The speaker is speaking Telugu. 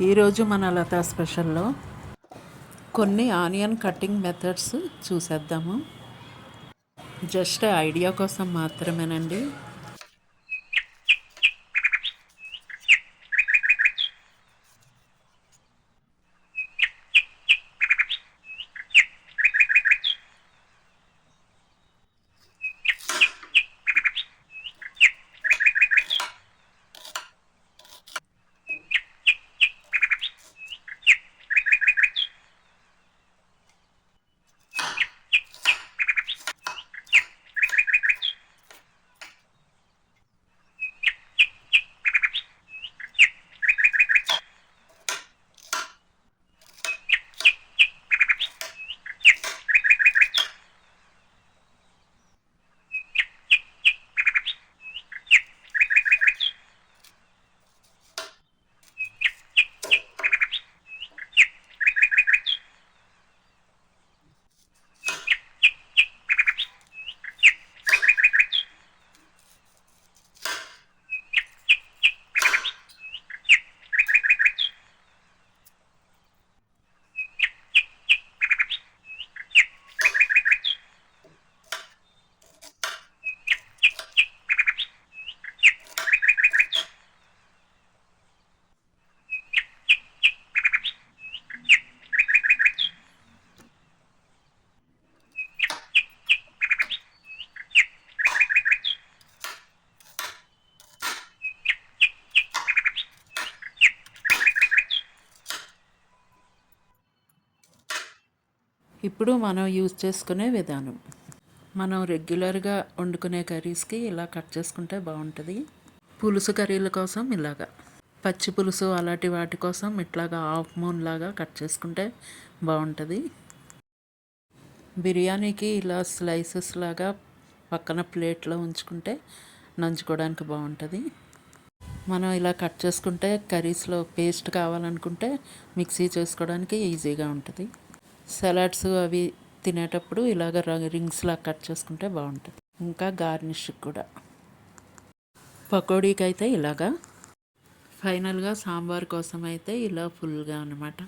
ఈరోజు మన లతా స్పెషల్లో కొన్ని ఆనియన్ కటింగ్ మెథడ్స్ చూసేద్దాము. జస్ట్ ఐడియా కోసం మాత్రమేనండి. ఇప్పుడు మనం యూజ్ చేసుకునే విధానం, మనం రెగ్యులర్గా వండుకునే కర్రీస్కి ఇలా కట్ చేసుకుంటే బాగుంటుంది. పులుసు కర్రీల కోసం ఇలాగా, పచ్చి పులుసు అలాంటి వాటి కోసం ఇట్లాగా హాఫ్ మూన్ లాగా కట్ చేసుకుంటే బాగుంటుంది. బిర్యానీకి ఇలా స్లైసెస్ లాగా పక్కన ప్లేట్లో ఉంచుకుంటే నంచుకోవడానికి బాగుంటుంది. మనం ఇలా కట్ చేసుకుంటే కర్రీస్లో పేస్ట్ కావాలనుకుంటే మిక్సీ చేసుకోవడానికి ఈజీగా ఉంటుంది. సలాడ్స్ అవి తినేటప్పుడు ఇలాగ రింగ్స్లా కట్ చేసుకుంటే బాగుంటుంది. ఇంకా గార్నిష్ కూడా పకోడీకి అయితే ఇలాగా, ఫైనల్గా సాంబార్ కోసం అయితే ఇలా ఫుల్గా అనమాట.